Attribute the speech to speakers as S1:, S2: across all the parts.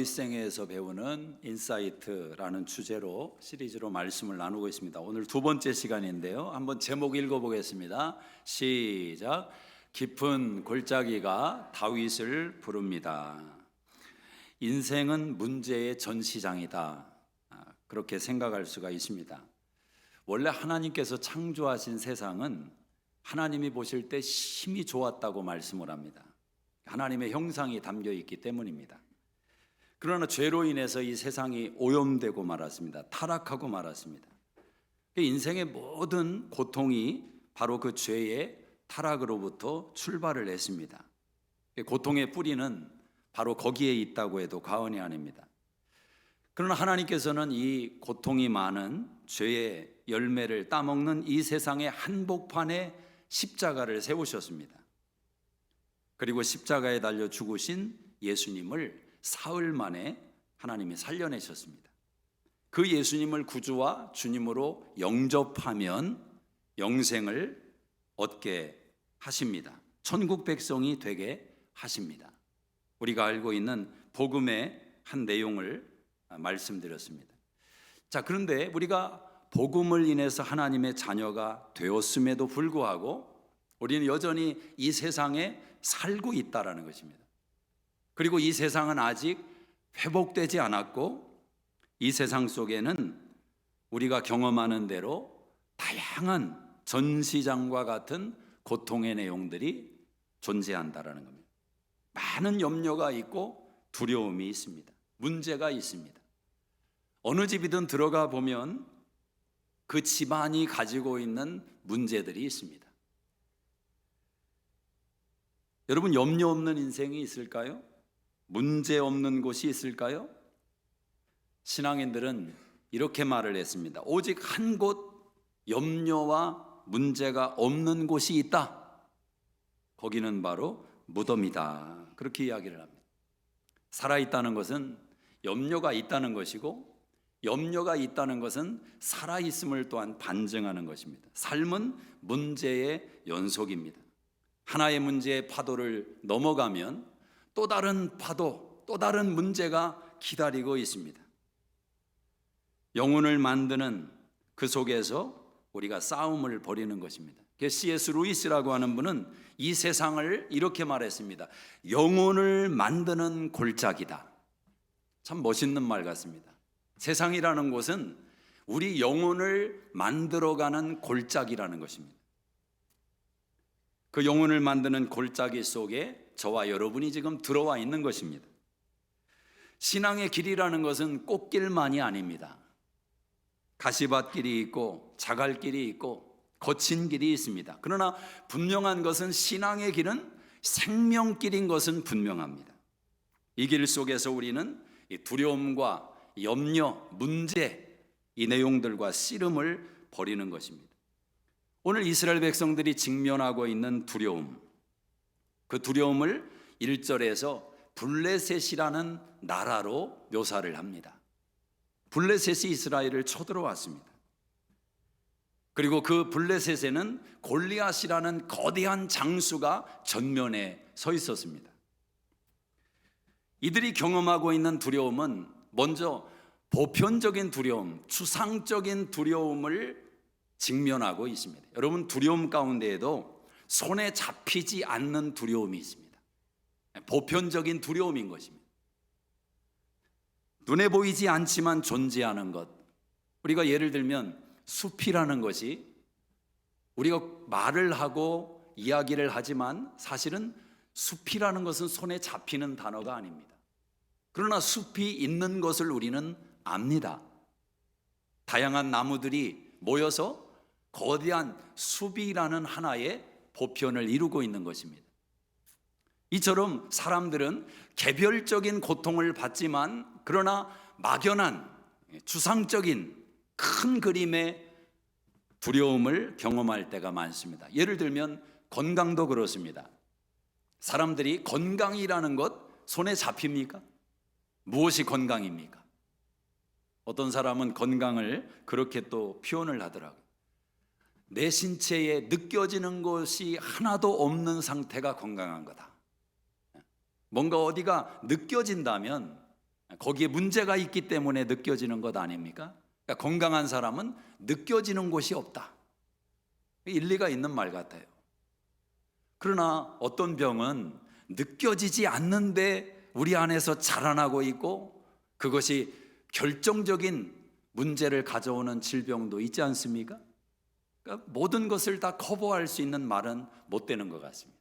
S1: 다윗생애에서 배우는 인사이트라는 주제로 시리즈로 말씀을 나누고 있습니다. 오늘 두 번째 시간인데요. 한번 제목 읽어보겠습니다. 시작. 깊은 골짜기가 다윗을 부릅니다. 인생은 문제의 전시장이다. 그렇게 생각할 수가 있습니다. 원래 하나님께서 창조하신 세상은 하나님이 보실 때 심히 좋았다고 말씀을 합니다. 하나님의 형상이 담겨 있기 때문입니다. 그러나 죄로 인해서 이 세상이 오염되고 말았습니다. 타락하고 말았습니다. 인생의 모든 고통이 바로 그 죄의 타락으로부터 출발을 했습니다. 고통의 뿌리는 바로 거기에 있다고 해도 과언이 아닙니다. 그러나 하나님께서는 이 고통이 많은 죄의 열매를 따먹는 이 세상의 한복판에 십자가를 세우셨습니다. 그리고 십자가에 달려 죽으신 예수님을 사흘 만에 하나님이 살려내셨습니다. 그 예수님을 구주와 주님으로 영접하면 영생을 얻게 하십니다. 천국 백성이 되게 하십니다. 우리가 알고 있는 복음의 한 내용을 말씀드렸습니다. 자, 그런데 우리가 복음을 인해서 하나님의 자녀가 되었음에도 불구하고 우리는 여전히 이 세상에 살고 있다라는 것입니다. 그리고 이 세상은 아직 회복되지 않았고 이 세상 속에는 우리가 경험하는 대로 다양한 전시장과 같은 고통의 내용들이 존재한다라는 겁니다. 많은 염려가 있고 두려움이 있습니다. 문제가 있습니다. 어느 집이든 들어가 보면 그 집안이 가지고 있는 문제들이 있습니다. 여러분, 염려 없는 인생이 있을까요? 문제 없는 곳이 있을까요? 신앙인들은 이렇게 말을 했습니다. 오직 한 곳 염려와 문제가 없는 곳이 있다. 거기는 바로 무덤이다. 그렇게 이야기를 합니다. 살아있다는 것은 염려가 있다는 것이고, 염려가 있다는 것은 살아있음을 또한 반증하는 것입니다. 삶은 문제의 연속입니다. 하나의 문제의 파도를 넘어가면 또 다른 파도, 또 다른 문제가 기다리고 있습니다. 영혼을 만드는 그 속에서 우리가 싸움을 벌이는 것입니다. C.S. 루이스라고 하는 분은 이 세상을 이렇게 말했습니다. 영혼을 만드는 골짜기다. 참 멋있는 말 같습니다. 세상이라는 곳은 우리 영혼을 만들어가는 골짜기라는 것입니다. 그 영혼을 만드는 골짜기 속에 저와 여러분이 지금 들어와 있는 것입니다. 신앙의 길이라는 것은 꽃길만이 아닙니다. 가시밭길이 있고 자갈길이 있고 거친 길이 있습니다. 그러나 분명한 것은 신앙의 길은 생명길인 것은 분명합니다. 이 길 속에서 우리는 이 두려움과 염려, 문제, 이 내용들과 씨름을 벌이는 것입니다. 오늘 이스라엘 백성들이 직면하고 있는 두려움, 그 두려움을 1절에서 블레셋이라는 나라로 묘사를 합니다. 블레셋이 이스라엘을 쳐들어왔습니다. 그리고 그 블레셋에는 골리앗이라는 거대한 장수가 전면에 서 있었습니다. 이들이 경험하고 있는 두려움은 먼저 보편적인 두려움, 추상적인 두려움을 직면하고 있습니다. 여러분, 두려움 가운데에도 손에 잡히지 않는 두려움이 있습니다. 보편적인 두려움인 것입니다. 눈에 보이지 않지만 존재하는 것. 우리가 예를 들면 숲이라는 것이 우리가 말을 하고 이야기를 하지만 사실은 숲이라는 것은 손에 잡히는 단어가 아닙니다. 그러나 숲이 있는 것을 우리는 압니다. 다양한 나무들이 모여서 거대한 숲이라는 하나의 보편을 이루고 있는 것입니다. 이처럼 사람들은 개별적인 고통을 받지만 그러나 막연한 추상적인 큰 그림의 두려움을 경험할 때가 많습니다. 예를 들면 건강도 그렇습니다. 사람들이 건강이라는 것 손에 잡힙니까? 무엇이 건강입니까? 어떤 사람은 건강을 그렇게 또 표현을 하더라고요. 내 신체에 느껴지는 것이 하나도 없는 상태가 건강한 거다. 뭔가 어디가 느껴진다면 거기에 문제가 있기 때문에 느껴지는 것 아닙니까? 그러니까 건강한 사람은 느껴지는 곳이 없다. 일리가 있는 말 같아요. 그러나 어떤 병은 느껴지지 않는데 우리 안에서 자라나고 있고 그것이 결정적인 문제를 가져오는 질병도 있지 않습니까? 그러니까 모든 것을 다 커버할 수 있는 말은 못 되는 것 같습니다.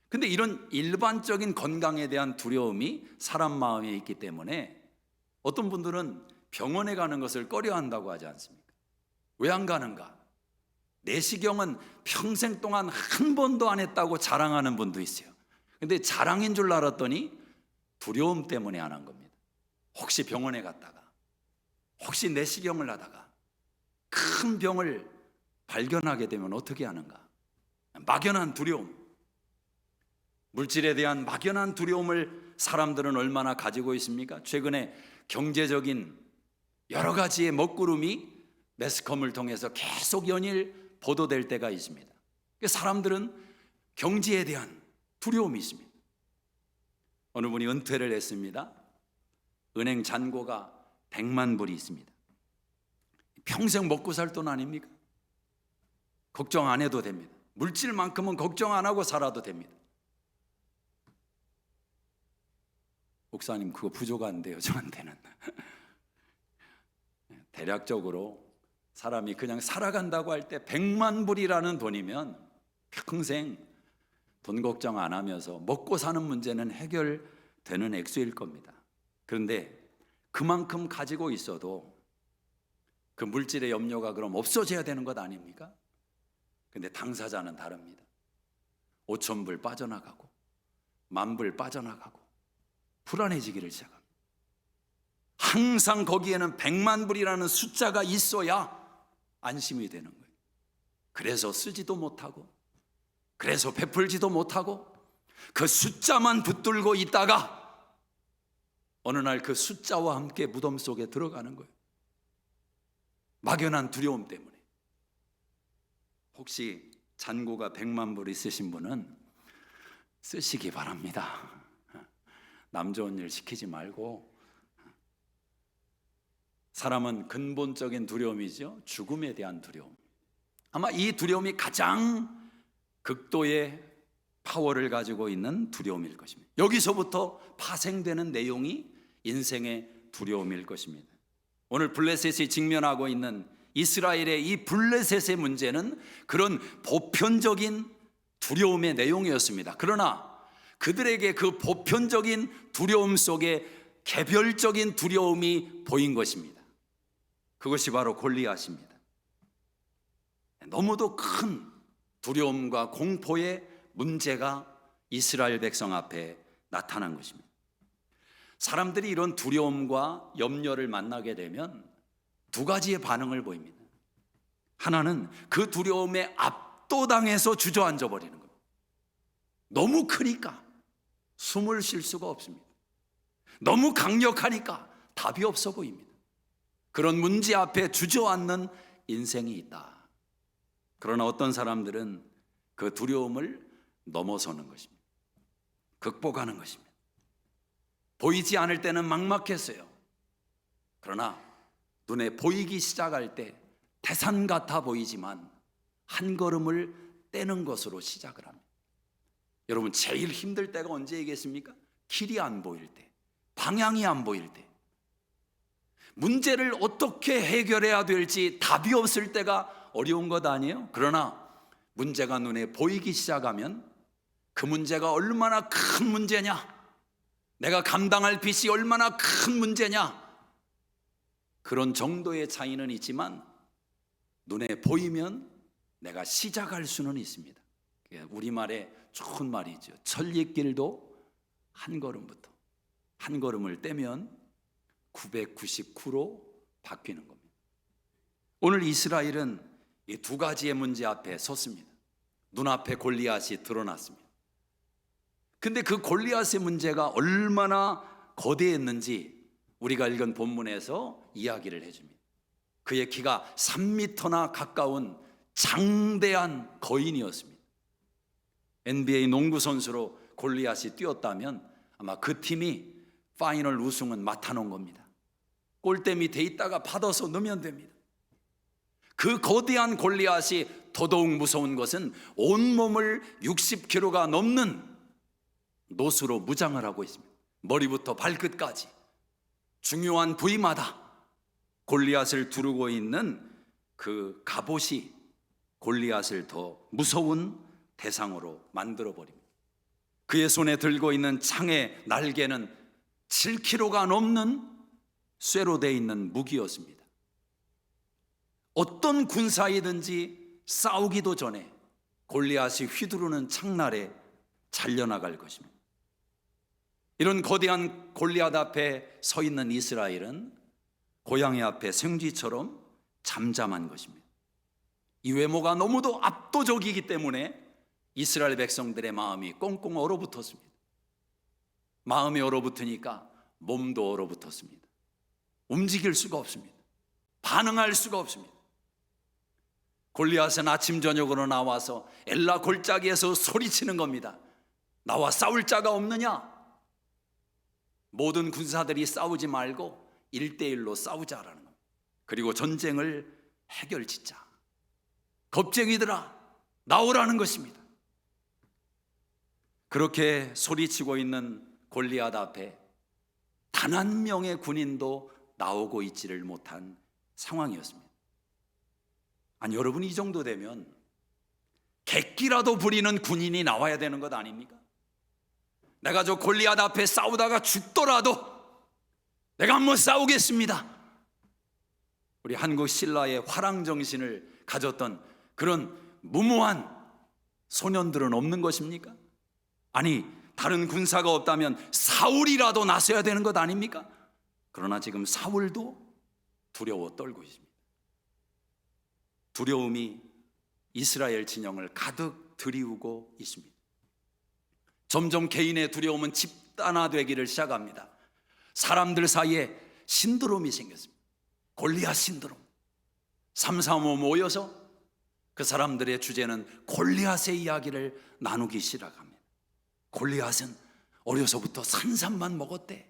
S1: 근데 이런 일반적인 건강에 대한 두려움이 사람 마음에 있기 때문에 어떤 분들은 병원에 가는 것을 꺼려한다고 하지 않습니까? 왜 안 가는가? 내시경은 평생 동안 한 번도 안 했다고 자랑하는 분도 있어요. 근데 자랑인 줄 알았더니 두려움 때문에 안 한 겁니다. 혹시 병원에 갔다가, 혹시 내시경을 하다가 큰 병을 발견하게 되면 어떻게 하는가? 막연한 두려움, 물질에 대한 막연한 두려움을 사람들은 얼마나 가지고 있습니까? 최근에 경제적인 여러 가지의 먹구름이 매스컴을 통해서 계속 연일 보도될 때가 있습니다. 사람들은 경제에 대한 두려움이 있습니다. 어느 분이 은퇴를 했습니다. 은행 잔고가 100만 불이 있습니다. 평생 먹고 살 돈 아닙니까? 걱정 안 해도 됩니다. 물질만큼은 걱정 안 하고 살아도 됩니다. 목사님 그거 부족한데요, 저한테는. 대략적으로 사람이 그냥 살아간다고 할 때 100만 불이라는 돈이면 평생 돈 걱정 안 하면서 먹고 사는 문제는 해결되는 액수일 겁니다. 그런데 그만큼 가지고 있어도 그 물질의 염려가 그럼 없어져야 되는 것 아닙니까? 근데 당사자는 다릅니다. 5천 불 빠져나가고 10,000불 빠져나가고 불안해지기를 시작합니다. 항상 거기에는 100만 불이라는 숫자가 있어야 안심이 되는 거예요. 그래서 쓰지도 못하고, 그래서 베풀지도 못하고, 그 숫자만 붙들고 있다가 어느 날 그 숫자와 함께 무덤 속에 들어가는 거예요. 막연한 두려움 때문에. 혹시 잔고가 100만 불 있으신 분은 쓰시기 바랍니다. 남 좋은 일 시키지 말고. 사람은 근본적인 두려움이죠. 죽음에 대한 두려움. 아마 이 두려움이 가장 극도의 파워를 가지고 있는 두려움일 것입니다. 여기서부터 파생되는 내용이 인생의 두려움일 것입니다. 오늘 블레셋이 직면하고 있는 이스라엘의 이 블레셋의 문제는 그런 보편적인 두려움의 내용이었습니다. 그러나 그들에게 그 보편적인 두려움 속에 개별적인 두려움이 보인 것입니다. 그것이 바로 골리앗입니다. 너무도 큰 두려움과 공포의 문제가 이스라엘 백성 앞에 나타난 것입니다. 사람들이 이런 두려움과 염려를 만나게 되면 두 가지의 반응을 보입니다. 하나는 그 두려움에 압도당해서 주저앉아 버리는 겁니다. 너무 크니까 숨을 쉴 수가 없습니다. 너무 강력하니까 답이 없어 보입니다. 그런 문제 앞에 주저앉는 인생이 있다. 그러나 어떤 사람들은 그 두려움을 넘어서는 것입니다. 극복하는 것입니다. 보이지 않을 때는 막막했어요. 그러나 눈에 보이기 시작할 때 태산 같아 보이지만 한 걸음을 떼는 것으로 시작을 합니다. 여러분, 제일 힘들 때가 언제이겠습니까? 길이 안 보일 때, 방향이 안 보일 때, 문제를 어떻게 해결해야 될지 답이 없을 때가 어려운 것 아니에요? 그러나 문제가 눈에 보이기 시작하면 그 문제가 얼마나 큰 문제냐, 내가 감당할 빚이 얼마나 큰 문제냐, 그런 정도의 차이는 있지만 눈에 보이면 내가 시작할 수는 있습니다. 우리말에 좋은 말이죠. 천리길도 한 걸음부터, 한 걸음을 떼면 999로 바뀌는 겁니다. 오늘 이스라엘은 이 두 가지의 문제 앞에 섰습니다. 눈앞에 골리앗이 드러났습니다. 근데 그 골리앗의 문제가 얼마나 거대했는지 우리가 읽은 본문에서 이야기를 해줍니다. 그의 키가 3m나 가까운 장대한 거인이었습니다. NBA 농구 선수로 골리앗이 뛰었다면 아마 그 팀이 파이널 우승은 맡아놓은 겁니다. 골대 밑에 있다가 받아서 넣으면 됩니다. 그 거대한 골리앗이 더더욱 무서운 것은 온몸을 60kg가 넘는 노수로 무장을 하고 있습니다. 머리부터 발끝까지 중요한 부위마다 골리앗을 두르고 있는 그 갑옷이 골리앗을 더 무서운 대상으로 만들어버립니다. 그의 손에 들고 있는 창의 날개는 7kg가 넘는 쇠로 되어 있는 무기였습니다. 어떤 군사이든지 싸우기도 전에 골리앗이 휘두르는 창날에 잘려나갈 것입니다. 이런 거대한 골리앗 앞에 서 있는 이스라엘은 고양이 앞에 생쥐처럼 잠잠한 것입니다. 이 외모가 너무도 압도적이기 때문에 이스라엘 백성들의 마음이 꽁꽁 얼어붙었습니다. 마음이 얼어붙으니까 몸도 얼어붙었습니다. 움직일 수가 없습니다. 반응할 수가 없습니다. 골리앗은 아침 저녁으로 나와서 엘라 골짜기에서 소리치는 겁니다. 나와 싸울 자가 없느냐? 모든 군사들이 싸우지 말고 1대1로 싸우자라는 겁니다. 그리고 전쟁을 해결짓자. 겁쟁이들아, 나오라는 것입니다. 그렇게 소리치고 있는 골리앗 앞에 단 한 명의 군인도 나오고 있지를 못한 상황이었습니다. 아니, 여러분, 이 정도 되면 객기라도 부리는 군인이 나와야 되는 것 아닙니까? 내가 저 골리앗 앞에 싸우다가 죽더라도 내가 한번 싸우겠습니다. 우리 한국 신라의 화랑 정신을 가졌던 그런 무모한 소년들은 없는 것입니까? 아니, 다른 군사가 없다면 사울이라도 나서야 되는 것 아닙니까? 그러나 지금 사울도 두려워 떨고 있습니다. 두려움이 이스라엘 진영을 가득 들이우고 있습니다. 점점 개인의 두려움은 집단화되기를 시작합니다. 사람들 사이에 신드롬이 생겼습니다. 골리앗 신드롬. 3, 4, 5 모여서 그 사람들의 주제는 골리앗의 이야기를 나누기 시작합니다. 골리앗은 어려서부터 산삼만 먹었대.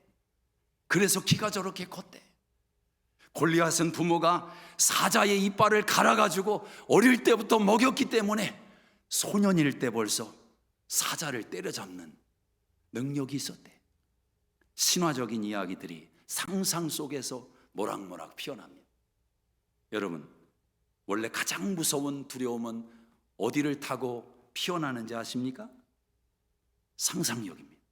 S1: 그래서 키가 저렇게 컸대. 골리앗은 부모가 사자의 이빨을 갈아가지고 어릴 때부터 먹였기 때문에 소년일 때 벌써 사자를 때려잡는 능력이 있었대. 신화적인 이야기들이 상상 속에서 모락모락 피어납니다. 여러분, 원래 가장 무서운 두려움은 어디를 타고 피어나는지 아십니까? 상상력입니다.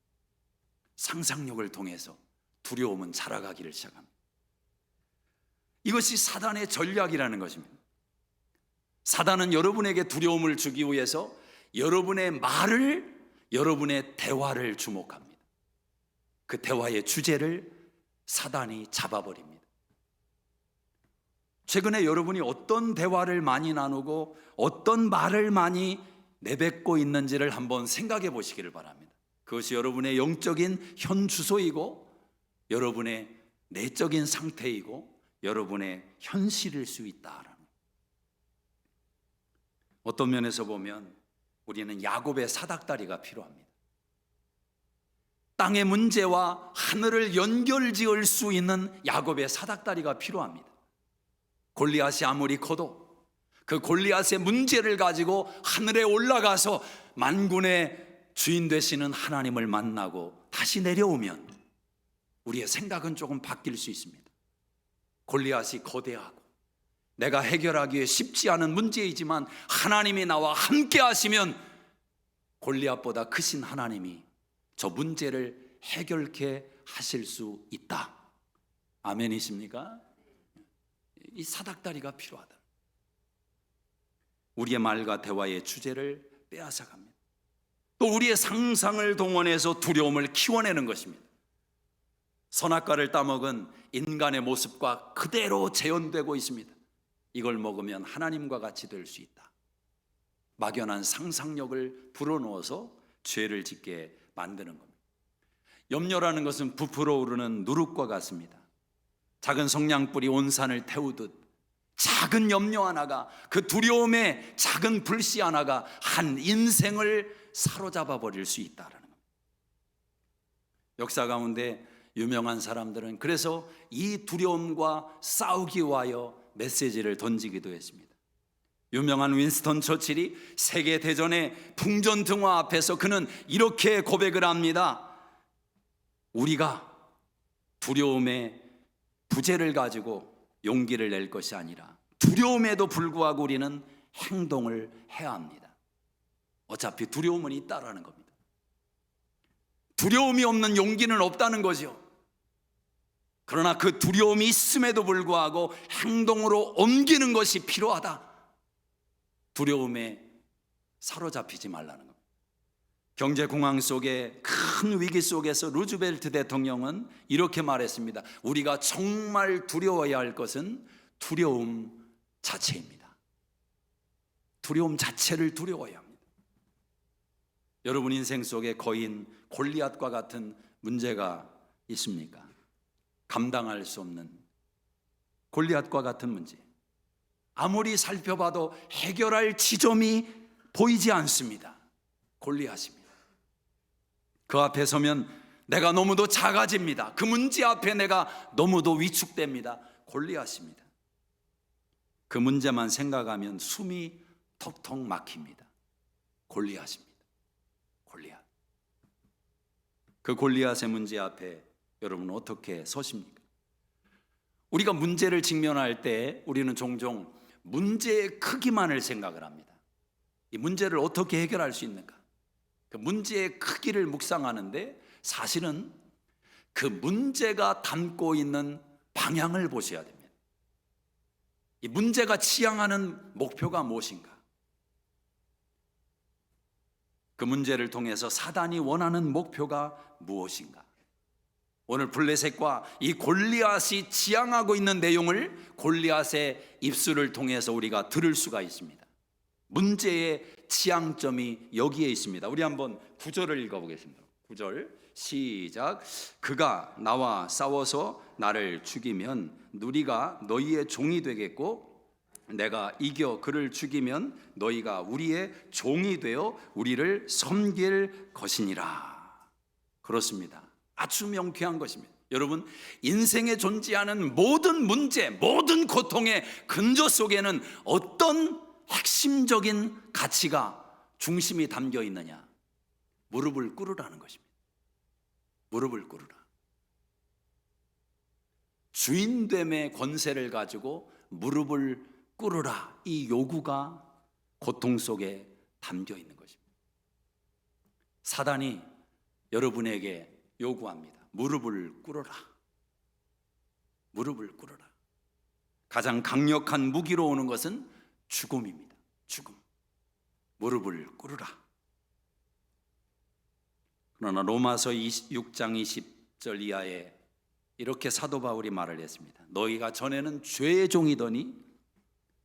S1: 상상력을 통해서 두려움은 자라가기를 시작합니다. 이것이 사단의 전략이라는 것입니다. 사단은 여러분에게 두려움을 주기 위해서 여러분의 말을, 여러분의 대화를 주목합니다. 그 대화의 주제를 사단이 잡아버립니다. 최근에 여러분이 어떤 대화를 많이 나누고 어떤 말을 많이 내뱉고 있는지를 한번 생각해 보시기를 바랍니다. 그것이 여러분의 영적인 현 주소이고 여러분의 내적인 상태이고 여러분의 현실일 수 있다라는. 어떤 면에서 보면 우리는 야곱의 사닥다리가 필요합니다. 땅의 문제와 하늘을 연결지을 수 있는 야곱의 사닥다리가 필요합니다. 골리앗이 아무리 커도 그 골리앗의 문제를 가지고 하늘에 올라가서 만군의 주인 되시는 하나님을 만나고 다시 내려오면 우리의 생각은 조금 바뀔 수 있습니다. 골리앗이 거대하고 내가 해결하기에 쉽지 않은 문제이지만 하나님이 나와 함께 하시면 골리앗보다 크신 하나님이 저 문제를 해결케 하실 수 있다. 아멘이십니까? 이 사닥다리가 필요하다. 우리의 말과 대화의 주제를 빼앗아갑니다. 또 우리의 상상을 동원해서 두려움을 키워내는 것입니다. 선악과를 따먹은 인간의 모습과 그대로 재현되고 있습니다. 이걸 먹으면 하나님과 같이 될 수 있다. 막연한 상상력을 불어넣어서 죄를 짓게 만드는 겁니다. 염려라는 것은 부풀어 오르는 누룩과 같습니다. 작은 성냥불이 온 산을 태우듯 작은 염려 하나가, 그 두려움의 작은 불씨 하나가 한 인생을 사로잡아 버릴 수 있다는 겁니다. 역사 가운데 유명한 사람들은 그래서 이 두려움과 싸우기 위하여 메시지를 던지기도 했습니다. 유명한 윈스턴 처칠이 세계대전의 풍전등화 앞에서 그는 이렇게 고백을 합니다. 우리가 두려움의 부재를 가지고 용기를 낼 것이 아니라 두려움에도 불구하고 우리는 행동을 해야 합니다. 어차피 두려움은 있다라는 겁니다. 두려움이 없는 용기는 없다는 거죠. 그러나 그 두려움이 있음에도 불구하고 행동으로 옮기는 것이 필요하다. 두려움에 사로잡히지 말라는 겁니다. 경제공황 속에 큰 위기 속에서 루즈벨트 대통령은 이렇게 말했습니다. 우리가 정말 두려워해야 할 것은 두려움 자체입니다. 두려움 자체를 두려워해야 합니다. 여러분 인생 속에 거인 골리앗과 같은 문제가 있습니까? 감당할 수 없는 골리앗과 같은 문제, 아무리 살펴봐도 해결할 지점이 보이지 않습니다. 골리앗입니다. 그 앞에 서면 내가 너무도 작아집니다. 그 문제 앞에 내가 너무도 위축됩니다. 골리앗입니다. 그 문제만 생각하면 숨이 턱턱 막힙니다. 골리앗입니다. 골리앗. 그 골리앗의 문제 앞에 여러분은 어떻게 서십니까? 우리가 문제를 직면할 때 우리는 종종 문제의 크기만을 생각을 합니다. 이 문제를 어떻게 해결할 수 있는가? 그 문제의 크기를 묵상하는데 사실은 그 문제가 담고 있는 방향을 보셔야 됩니다. 이 문제가 지향하는 목표가 무엇인가? 그 문제를 통해서 사단이 원하는 목표가 무엇인가? 오늘 블레셋과 이 골리앗이 지향하고 있는 내용을 골리앗의 입술을 통해서 우리가 들을 수가 있습니다. 문제의 지향점이 여기에 있습니다. 우리 한번 9절을 읽어보겠습니다. 9절 시작. 그가 나와 싸워서 나를 죽이면 누리가 너희의 종이 되겠고 내가 이겨 그를 죽이면 너희가 우리의 종이 되어 우리를 섬길 것이니라. 그렇습니다. 아주 명쾌한 것입니다. 여러분, 인생에 존재하는 모든 문제, 모든 고통의 근저 속에는 어떤 핵심적인 가치가 중심이 담겨 있느냐? 무릎을 꿇으라는 것입니다. 무릎을 꿇으라. 주인됨의 권세를 가지고 무릎을 꿇으라. 이 요구가 고통 속에 담겨 있는 것입니다. 사단이 여러분에게 요구합니다. 무릎을 꿇어라. 무릎을 꿇어라. 가장 강력한 무기로 오는 것은 죽음입니다. 죽음. 무릎을 꿇으라. 그러나 로마서 6장 20절 이하에 이렇게 사도 바울이 말을 했습니다. 너희가 전에는 죄의 종이더니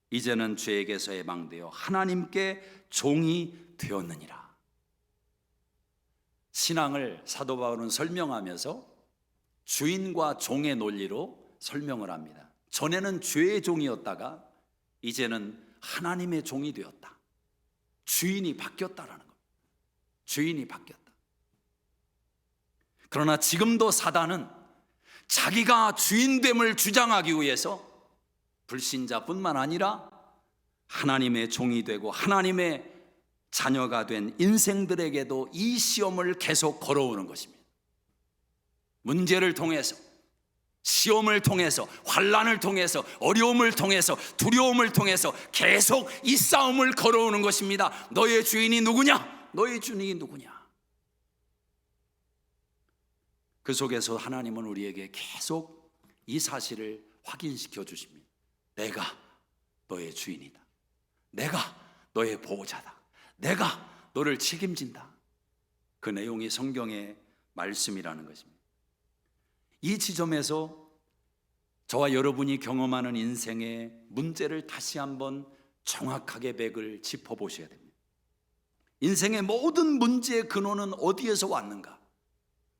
S1: 이제는 죄에게서 해방되어 하나님께 종이 되었느니라. 신앙을 사도 바울은 설명하면서 주인과 종의 논리로 설명을 합니다. 전에는 죄의 종이었다가 이제는 하나님의 종이 되었다. 주인이 바뀌었다라는 겁니다. 주인이 바뀌었다. 그러나 지금도 사단은 자기가 주인됨을 주장하기 위해서 불신자뿐만 아니라 하나님의 종이 되고 하나님의 자녀가 된 인생들에게도 이 시험을 계속 걸어오는 것입니다. 문제를 통해서, 시험을 통해서, 환난을 통해서, 어려움을 통해서, 두려움을 통해서 계속 이 싸움을 걸어오는 것입니다. 너의 주인이 누구냐? 너의 주인이 누구냐? 그 속에서 하나님은 우리에게 계속 이 사실을 확인시켜 주십니다. 내가 너의 주인이다. 내가 너의 보호자다. 내가 너를 책임진다. 그 내용이 성경의 말씀이라는 것입니다. 이 지점에서 저와 여러분이 경험하는 인생의 문제를 다시 한번 정확하게 백을 짚어보셔야 됩니다. 인생의 모든 문제의 근원은 어디에서 왔는가?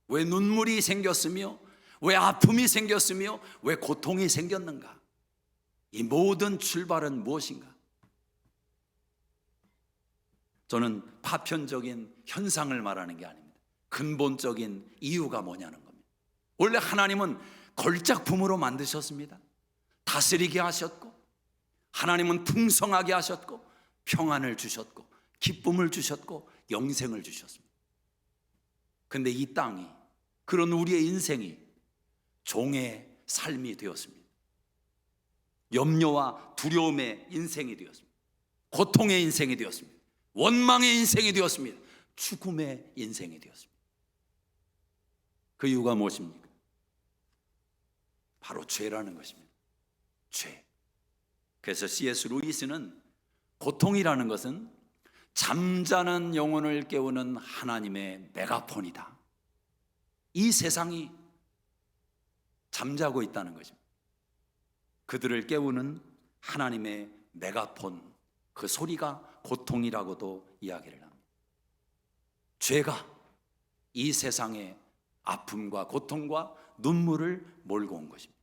S1: 왜 눈물이 생겼으며 왜 아픔이 생겼으며 왜 고통이 생겼는가? 이 모든 출발은 무엇인가? 저는 파편적인 현상을 말하는 게 아닙니다. 근본적인 이유가 뭐냐는 겁니다. 원래 하나님은 걸작품으로 만드셨습니다. 다스리게 하셨고, 하나님은 풍성하게 하셨고, 평안을 주셨고, 기쁨을 주셨고, 영생을 주셨습니다. 근데 이 땅이, 그런 우리의 인생이 종의 삶이 되었습니다. 염려와 두려움의 인생이 되었습니다. 고통의 인생이 되었습니다. 원망의 인생이 되었습니다. 죽음의 인생이 되었습니다. 그 이유가 무엇입니까? 바로 죄라는 것입니다. 죄. 그래서 C.S. 루이스는 고통이라는 것은 잠자는 영혼을 깨우는 하나님의 메가폰이다. 이 세상이 잠자고 있다는 것입니다. 그들을 깨우는 하나님의 메가폰, 그 소리가 고통이라고도 이야기를 합니다. 죄가 이 세상의 아픔과 고통과 눈물을 몰고 온 것입니다.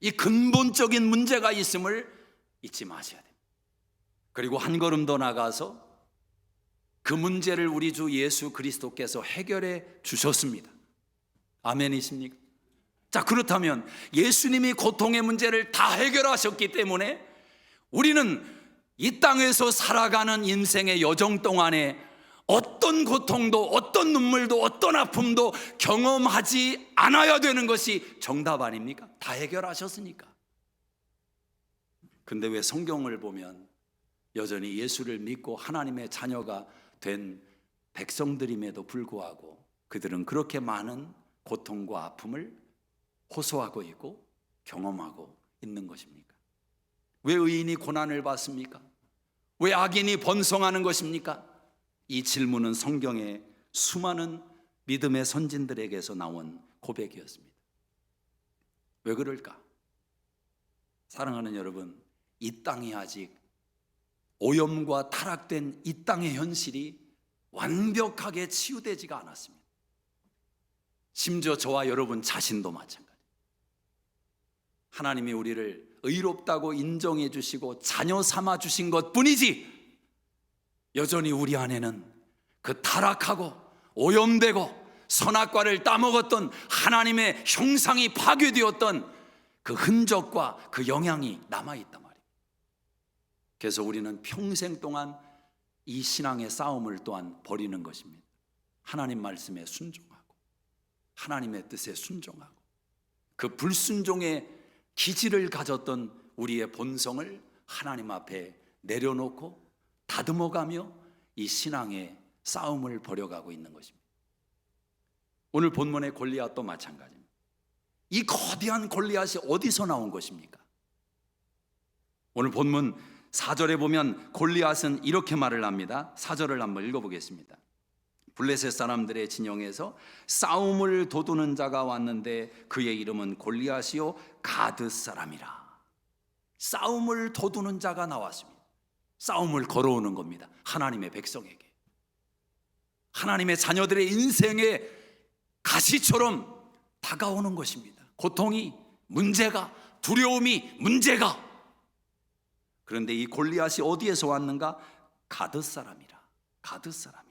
S1: 이 근본적인 문제가 있음을 잊지 마셔야 됩니다. 그리고 한 걸음 더 나가서 그 문제를 우리 주 예수 그리스도께서 해결해 주셨습니다. 아멘이십니까? 자, 그렇다면 예수님이 고통의 문제를 다 해결하셨기 때문에 우리는 이 땅에서 살아가는 인생의 여정 동안에 어떤 고통도, 어떤 눈물도, 어떤 아픔도 경험하지 않아야 되는 것이 정답 아닙니까? 다 해결하셨으니까. 근데 왜 성경을 보면 여전히 예수를 믿고 하나님의 자녀가 된 백성들임에도 불구하고 그들은 그렇게 많은 고통과 아픔을 호소하고 있고 경험하고 있는 것입니까? 왜 의인이 고난을 받습니까? 왜 악인이 번성하는 것입니까? 이 질문은 성경의 수많은 믿음의 선진들에게서 나온 고백이었습니다. 왜 그럴까? 사랑하는 여러분, 이 땅이 아직 오염과 타락된 이 땅의 현실이 완벽하게 치유되지가 않았습니다. 심지어 저와 여러분 자신도 마찬가지. 하나님이 우리를 의롭다고 인정해 주시고 자녀 삼아 주신 것 뿐이지 여전히 우리 안에는 그 타락하고 오염되고 선악과를 따먹었던 하나님의 형상이 파괴되었던 그 흔적과 그 영향이 남아있단 말이에요. 그래서 우리는 평생 동안 이 신앙의 싸움을 또한 벌이는 것입니다. 하나님 말씀에 순종하고 하나님의 뜻에 순종하고 그 불순종의 기질을 가졌던 우리의 본성을 하나님 앞에 내려놓고 다듬어가며 이 신앙의 싸움을 벌여가고 있는 것입니다. 오늘 본문의 골리앗도 마찬가지입니다. 이 거대한 골리앗이 어디서 나온 것입니까? 오늘 본문 4절에 보면 골리앗은 이렇게 말을 합니다. 4절을 한번 읽어보겠습니다. 블레셋 사람들의 진영에서 싸움을 도두는 자가 왔는데 그의 이름은 골리앗이요 가드 사람이라. 싸움을 도두는 자가 나왔습니다. 싸움을 걸어오는 겁니다. 하나님의 백성에게, 하나님의 자녀들의 인생의 가시처럼 다가오는 것입니다. 고통이, 문제가, 두려움이, 문제가. 그런데 이 골리앗이 어디에서 왔는가? 가드 사람이라. 가드 사람이라.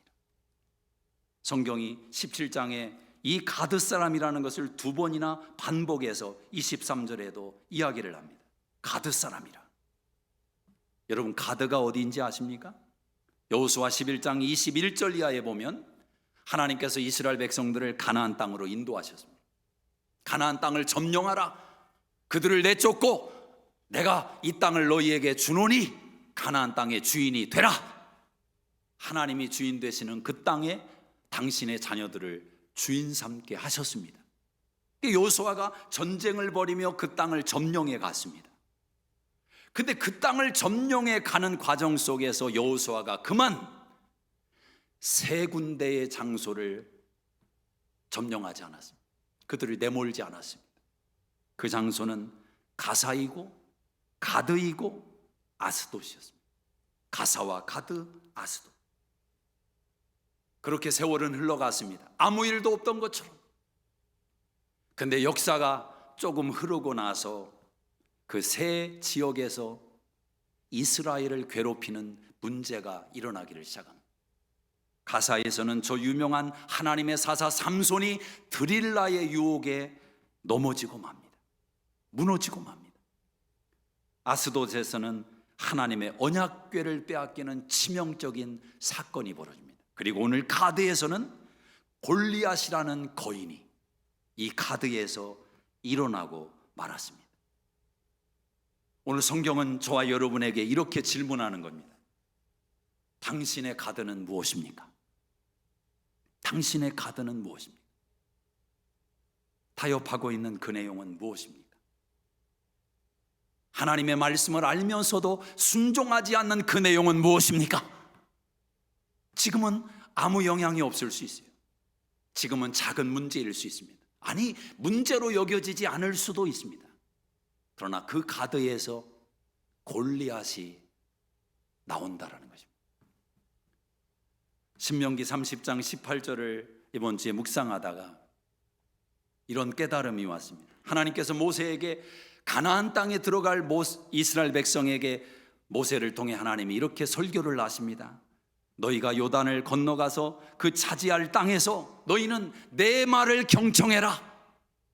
S1: 성경이 17장에 이 가드 사람이라는 것을 두 번이나 반복해서 23절에도 이야기를 합니다. 가드 사람이라. 여러분, 가드가 어디인지 아십니까? 여호수아 11장 21절 이하에 보면 하나님께서 이스라엘 백성들을 가나안 땅으로 인도하셨습니다. 가나안 땅을 점령하라. 그들을 내쫓고 내가 이 땅을 너희에게 주노니 가나안 땅의 주인이 되라. 하나님이 주인 되시는 그 땅에 당신의 자녀들을 주인 삼게 하셨습니다. 여호수아가 전쟁을 벌이며 그 땅을 점령해 갔습니다. 근데 그 땅을 점령해 가는 과정 속에서 여호수아가 그만 세 군데의 장소를 점령하지 않았습니다. 그들을 내몰지 않았습니다. 그 장소는 가사이고 가드이고 아스돗이었습니다. 가사와 가드, 아스돗. 그렇게 세월은 흘러갔습니다. 아무 일도 없던 것처럼. 근데 역사가 조금 흐르고 나서 그 세 지역에서 이스라엘을 괴롭히는 문제가 일어나기를 시작합니다. 가사에서는 저 유명한 하나님의 사사 삼손이 드릴라의 유혹에 넘어지고 맙니다. 무너지고 맙니다. 아스돗에서는 하나님의 언약궤를 빼앗기는 치명적인 사건이 벌어집니다. 그리고 오늘 가드에서는 골리앗이라는 거인이 이 가드에서 일어나고 말았습니다. 오늘 성경은 저와 여러분에게 이렇게 질문하는 겁니다. 당신의 가드는 무엇입니까? 당신의 가드는 무엇입니까? 타협하고 있는 그 내용은 무엇입니까? 하나님의 말씀을 알면서도 순종하지 않는 그 내용은 무엇입니까? 지금은 아무 영향이 없을 수 있어요. 지금은 작은 문제일 수 있습니다. 아니, 문제로 여겨지지 않을 수도 있습니다. 그러나 그 가드에서 골리앗이 나온다라는 것입니다. 신명기 30장 18절을 이번 주에 묵상하다가 이런 깨달음이 왔습니다. 하나님께서 모세에게 가나안 땅에 들어갈 이스라엘 백성에게 모세를 통해 하나님이 이렇게 설교를 하십니다. 너희가 요단을 건너가서 그 차지할 땅에서 너희는 내 말을 경청해라.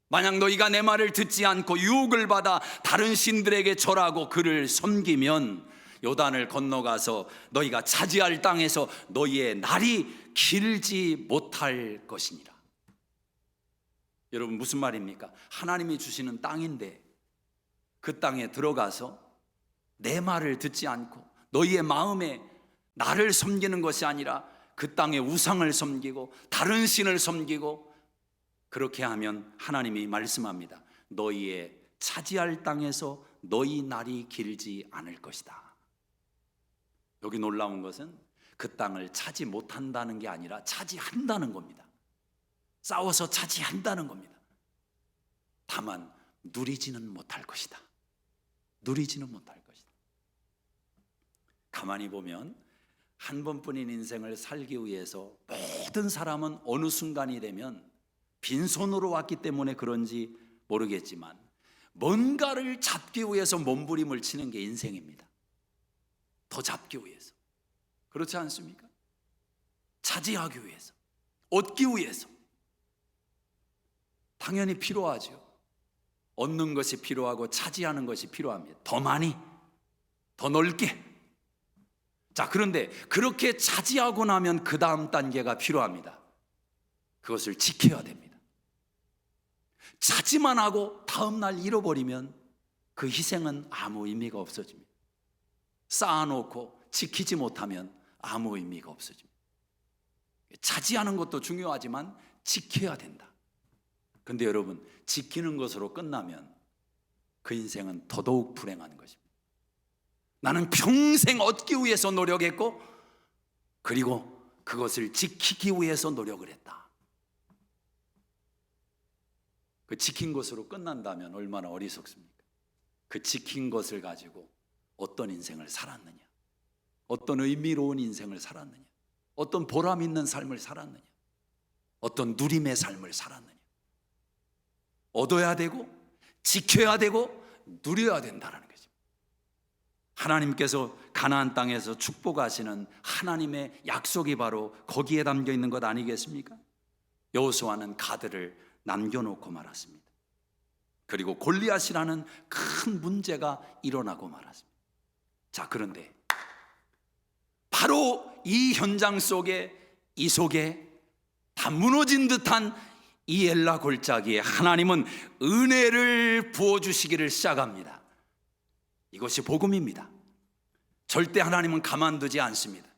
S1: 만약 너희가 내 말을 듣지 않고 유혹을 받아 다른 신들에게 절하고 그를 섬기면 요단을 건너가서 너희가 차지할 땅에서 너희의 날이 길지 못할 것이니라. 여러분, 무슨 말입니까? 하나님이 주시는 땅인데 그 땅에 들어가서 내 말을 듣지 않고 너희의 마음에 나를 섬기는 것이 아니라 그 땅의 우상을 섬기고 다른 신을 섬기고 그렇게 하면 하나님이 말씀합니다. 너희의 차지할 땅에서 너희 날이 길지 않을 것이다. 여기 놀라운 것은 그 땅을 차지 못한다는 게 아니라 차지한다는 겁니다. 싸워서 차지한다는 겁니다. 다만 누리지는 못할 것이다. 누리지는 못할 것이다. 가만히 보면 한 번뿐인 인생을 살기 위해서 모든 사람은 어느 순간이 되면 빈손으로 왔기 때문에 그런지 모르겠지만 뭔가를 잡기 위해서 몸부림을 치는 게 인생입니다. 더 잡기 위해서. 그렇지 않습니까? 차지하기 위해서, 얻기 위해서. 당연히 필요하죠. 얻는 것이 필요하고 차지하는 것이 필요합니다. 더 많이, 더 넓게. 자, 그런데 그렇게 차지하고 나면 그 다음 단계가 필요합니다. 그것을 지켜야 됩니다. 차지만 하고 다음 날 잃어버리면 그 희생은 아무 의미가 없어집니다. 쌓아놓고 지키지 못하면 아무 의미가 없어집니다. 차지하는 것도 중요하지만 지켜야 된다. 그런데 여러분, 지키는 것으로 끝나면 그 인생은 더더욱 불행한 것입니다. 나는 평생 얻기 위해서 노력했고 그리고 그것을 지키기 위해서 노력을 했다. 그 지킨 것으로 끝난다면 얼마나 어리석습니까? 그 지킨 것을 가지고 어떤 인생을 살았느냐, 어떤 의미로운 인생을 살았느냐, 어떤 보람 있는 삶을 살았느냐, 어떤 누림의 삶을 살았느냐. 얻어야 되고 지켜야 되고 누려야 된다는 거죠. 하나님께서 가나안 땅에서 축복하시는 하나님의 약속이 바로 거기에 담겨 있는 것 아니겠습니까? 여호수아는 가드를 남겨놓고 말았습니다. 그리고 골리앗이라는 큰 문제가 일어나고 말았습니다. 자, 그런데 바로 이 현장 속에, 이 속에 다 무너진 듯한 이 엘라 골짜기에 하나님은 은혜를 부어주시기를 시작합니다. 이것이 복음입니다. 절대 하나님은 가만두지 않습니다.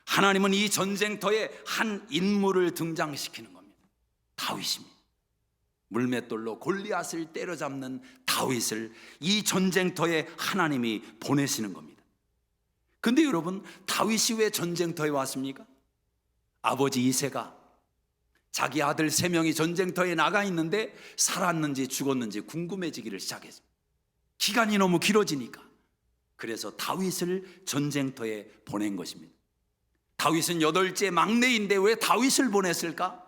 S1: 하나님은 이 전쟁터에 한 인물을 등장시키는 겁니다. 다윗입니다. 물맷돌로 골리앗을 때려잡는 다윗을 이 전쟁터에 하나님이 보내시는 겁니다. 근데 여러분, 다윗이 왜 전쟁터에 왔습니까? 아버지 이새가 자기 아들 3명이 전쟁터에 나가 있는데 살았는지 죽었는지 궁금해지기를 시작했습니다. 기간이 너무 길어지니까. 그래서 다윗을 전쟁터에 보낸 것입니다. 다윗은 8째 막내인데 왜 다윗을 보냈을까?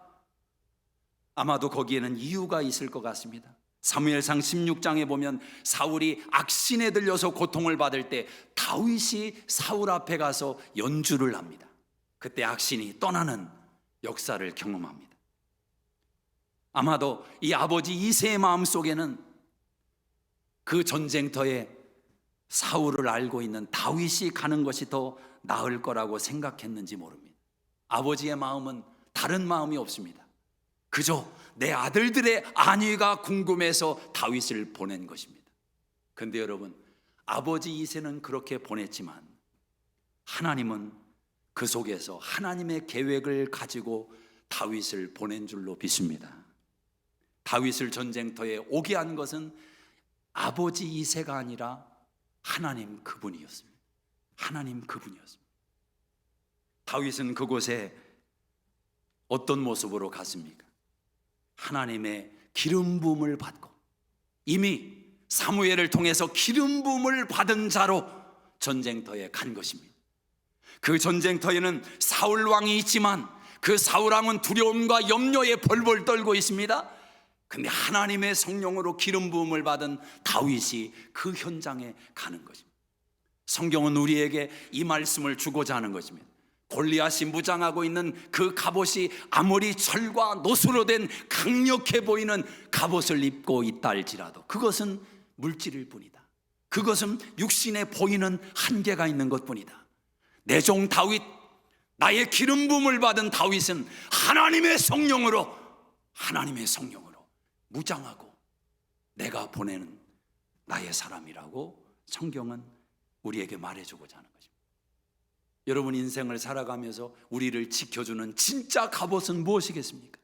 S1: 아마도 거기에는 이유가 있을 것 같습니다. 사무엘상 16장에 보면 사울이 악신에 들려서 고통을 받을 때 다윗이 사울 앞에 가서 연주를 합니다. 그때 악신이 떠나는 역사를 경험합니다. 아마도 이 아버지 이새의 마음속에는 그 전쟁터에 사울을 알고 있는 다윗이 가는 것이 더 나을 거라고 생각했는지 모릅니다. 아버지의 마음은 다른 마음이 없습니다. 그저 내 아들들의 안위가 궁금해서 다윗을 보낸 것입니다. 그런데 여러분, 아버지 이새는 그렇게 보냈지만 하나님은 그 속에서 하나님의 계획을 가지고 다윗을 보낸 줄로 믿습니다. 다윗을 전쟁터에 오게 한 것은 아버지 이새가 아니라 하나님 그분이었습니다. 하나님 그분이었습니다. 다윗은 그곳에 어떤 모습으로 갔습니까? 하나님의 기름 부음을 받고 이미 사무엘을 통해서 기름 부음을 받은 자로 전쟁터에 간 것입니다. 그 전쟁터에는 사울 왕이 있지만 그 사울 왕은 두려움과 염려에 벌벌 떨고 있습니다. 근데 하나님의 성령으로 기름 부음을 받은 다윗이 그 현장에 가는 것입니다. 성경은 우리에게 이 말씀을 주고자 하는 것입니다. 골리앗이 무장하고 있는 그 갑옷이 아무리 철과 노수로 된 강력해 보이는 갑옷을 입고 있다 할지라도 그것은 물질일 뿐이다. 그것은 육신에 보이는 한계가 있는 것뿐이다. 내 종 다윗, 나의 기름 부음을 받은 다윗은 하나님의 성령으로 무장하고 내가 보내는 나의 사람이라고 성경은 우리에게 말해주고자 하는 것입니다. 여러분, 인생을 살아가면서 우리를 지켜주는 진짜 갑옷은 무엇이겠습니까?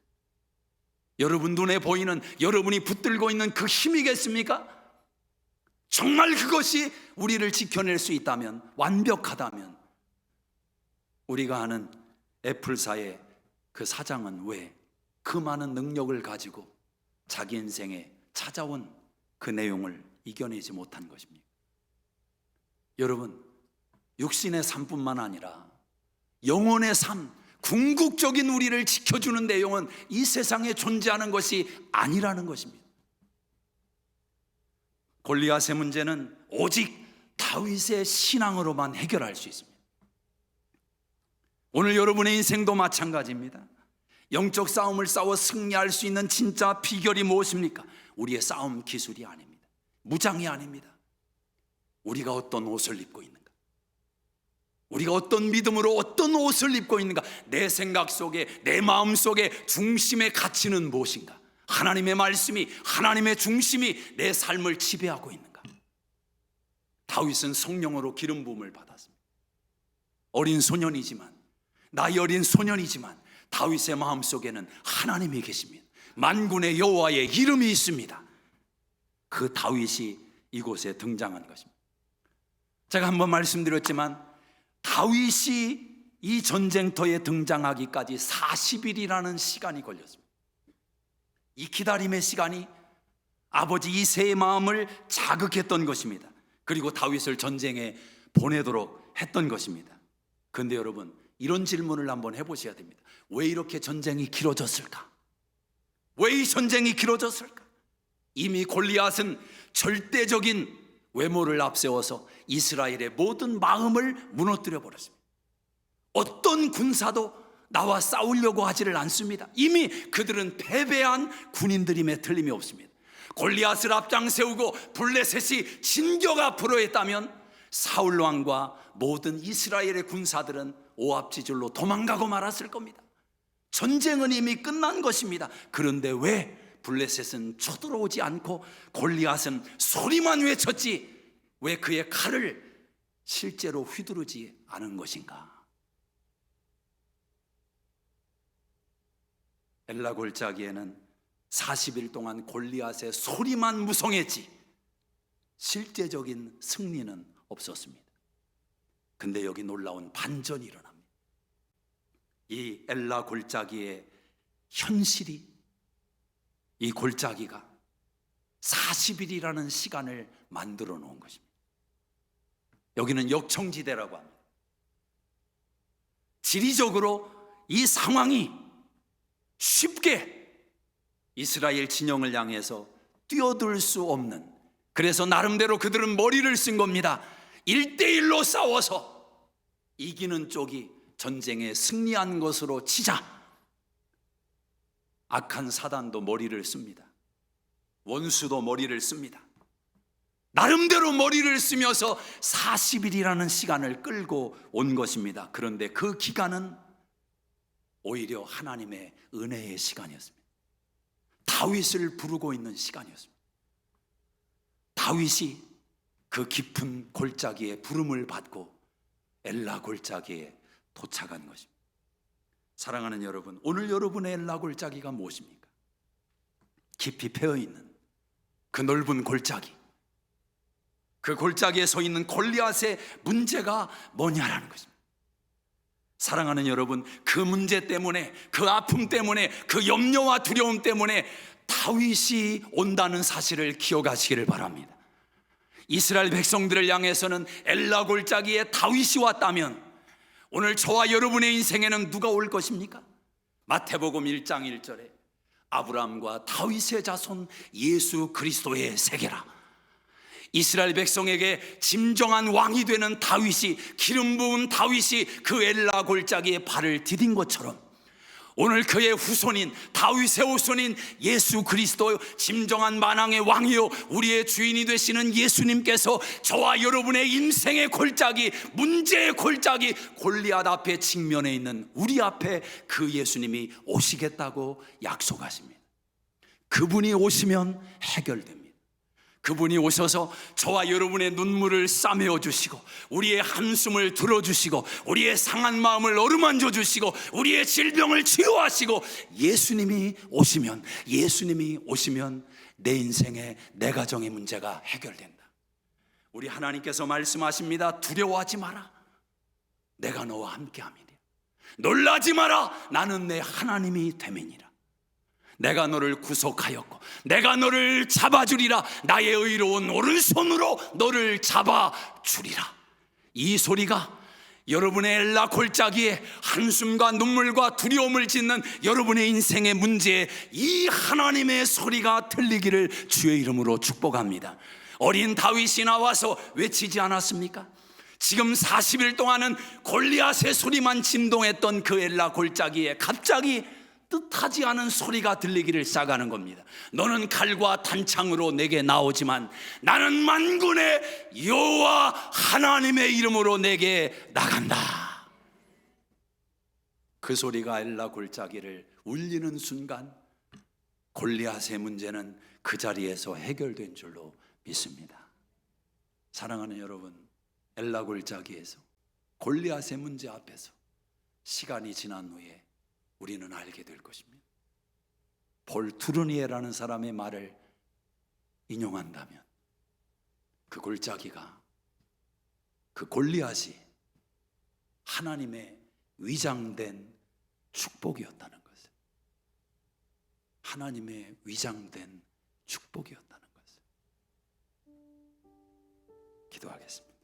S1: 여러분 눈에 보이는, 여러분이 붙들고 있는 그 힘이겠습니까? 정말 그것이 우리를 지켜낼 수 있다면, 완벽하다면 우리가 아는 애플사의 그 사장은 왜 그 많은 능력을 가지고 자기 인생에 찾아온 그 내용을 이겨내지 못한 것입니까? 여러분, 육신의 삶뿐만 아니라 영혼의 삶, 궁극적인 우리를 지켜주는 내용은 이 세상에 존재하는 것이 아니라는 것입니다. 골리앗의 문제는 오직 다윗의 신앙으로만 해결할 수 있습니다. 오늘 여러분의 인생도 마찬가지입니다. 영적 싸움을 싸워 승리할 수 있는 진짜 비결이 무엇입니까? 우리의 싸움 기술이 아닙니다. 무장이 아닙니다. 우리가 어떤 옷을 입고 있는가? 우리가 어떤 믿음으로 어떤 옷을 입고 있는가? 내 생각 속에, 내 마음 속에 중심의 가치는 무엇인가? 하나님의 말씀이, 하나님의 중심이 내 삶을 지배하고 있는가? 다윗은 성령으로 기름 부음을 받았습니다. 어린 소년이지만, 나이 어린 소년이지만 다윗의 마음속에는 하나님이 계십니다. 만군의 여호와의 이름이 있습니다. 그 다윗이 이곳에 등장한 것입니다. 제가 한번 말씀드렸지만 다윗이 이 전쟁터에 등장하기까지 40일이라는 시간이 걸렸습니다. 이 기다림의 시간이 아버지 이새의 마음을 자극했던 것입니다. 그리고 다윗을 전쟁에 보내도록 했던 것입니다. 그런데 여러분, 이런 질문을 한번 해보셔야 됩니다. 왜 이렇게 전쟁이 길어졌을까? 왜 이 전쟁이 길어졌을까? 이미 골리앗은 절대적인 외모를 앞세워서 이스라엘의 모든 마음을 무너뜨려 버렸습니다. 어떤 군사도 나와 싸우려고 하지를 않습니다. 이미 그들은 패배한 군인들임에 틀림이 없습니다. 골리앗을 앞장 세우고 블레셋이 진격 앞으로 했다면 사울 왕과 모든 이스라엘의 군사들은 오합지졸로 도망가고 말았을 겁니다. 전쟁은 이미 끝난 것입니다. 그런데 왜 블레셋은 쳐들어오지 않고 골리앗은 소리만 외쳤지 왜 그의 칼을 실제로 휘두르지 않은 것인가? 엘라 골짜기에는 40일 동안 골리앗의 소리만 무성했지 실제적인 승리는 없었습니다. 근데 여기 놀라운 반전이 일어납니다. 이 엘라 골짜기의 현실이, 이 골짜기가 40일이라는 시간을 만들어 놓은 것입니다. 여기는 역청지대라고 합니다. 지리적으로 이 상황이 쉽게 이스라엘 진영을 향해서 뛰어들 수 없는, 그래서 나름대로 그들은 머리를 쓴 겁니다. 1대1로 싸워서 이기는 쪽이 전쟁에 승리한 것으로 치자. 악한 사단도 머리를 씁니다. 원수도 머리를 씁니다. 나름대로 머리를 쓰면서 40일이라는 시간을 끌고 온 것입니다. 그런데 그 기간은 오히려 하나님의 은혜의 시간이었습니다. 다윗을 부르고 있는 시간이었습니다. 다윗이 그 깊은 골짜기에 부름을 받고 엘라 골짜기에 도착한 것입니다. 사랑하는 여러분, 오늘 여러분의 엘라 골짜기가 무엇입니까? 깊이 패어있는 그 넓은 골짜기, 그 골짜기에 서 있는 골리앗의 문제가 뭐냐라는 것입니다. 사랑하는 여러분, 그 문제 때문에, 그 아픔 때문에, 그 염려와 두려움 때문에 다윗이 온다는 사실을 기억하시기를 바랍니다. 이스라엘 백성들을 향해서는 엘라 골짜기에 다윗이 왔다면 오늘 저와 여러분의 인생에는 누가 올 것입니까? 마태복음 1장 1절에 아브라함과 다윗의 자손 예수 그리스도의 세계라. 이스라엘 백성에게 진정한 왕이 되는 다윗이, 기름 부은 다윗이 그 엘라 골짜기에 발을 디딘 것처럼 오늘 그의 후손인, 다윗의 후손인 예수 그리스도, 진정한 만왕의 왕이요 우리의 주인이 되시는 예수님께서 저와 여러분의 인생의 골짜기, 문제의 골짜기, 골리앗 앞에 직면해 있는 우리 앞에 그 예수님이 오시겠다고 약속하십니다. 그분이 오시면 해결됩니다. 그분이 오셔서 저와 여러분의 눈물을 싸매어 주시고, 우리의 한숨을 들어주시고, 우리의 상한 마음을 어루만져 주시고, 우리의 질병을 치유하시고, 예수님이 오시면 내 인생의, 내 가정의 문제가 해결된다. 우리 하나님께서 말씀하십니다. 두려워하지 마라, 내가 너와 함께함이라. 놀라지 마라, 나는 내 하나님이 됨이니라. 내가 너를 구속하였고 내가 너를 잡아주리라. 나의 의로운 오른손으로 너를 잡아주리라. 이 소리가 여러분의 엘라 골짜기에 한숨과 눈물과 두려움을 짓는 여러분의 인생의 문제에 이 하나님의 소리가 들리기를 주의 이름으로 축복합니다. 어린 다윗이 나와서 외치지 않았습니까? 지금 40일 동안은 골리앗의 소리만 진동했던 그 엘라 골짜기에 갑자기 뜻하지 않은 소리가 들리기를 시작하는 겁니다. 너는 칼과 단창으로 내게 나오지만 나는 만군의 여호와 하나님의 이름으로 내게 나간다. 그 소리가 엘라 골짜기를 울리는 순간 골리앗의 문제는 그 자리에서 해결된 줄로 믿습니다. 사랑하는 여러분, 엘라 골짜기에서, 골리앗의 문제 앞에서 시간이 지난 후에 우리는 알게 될 것입니다. 볼 투르니에라는 사람의 말을 인용한다면 그 골짜기가, 그 골리앗이 하나님의 위장된 축복이었다는 것을, 하나님의 위장된 축복이었다는 것을. 기도하겠습니다.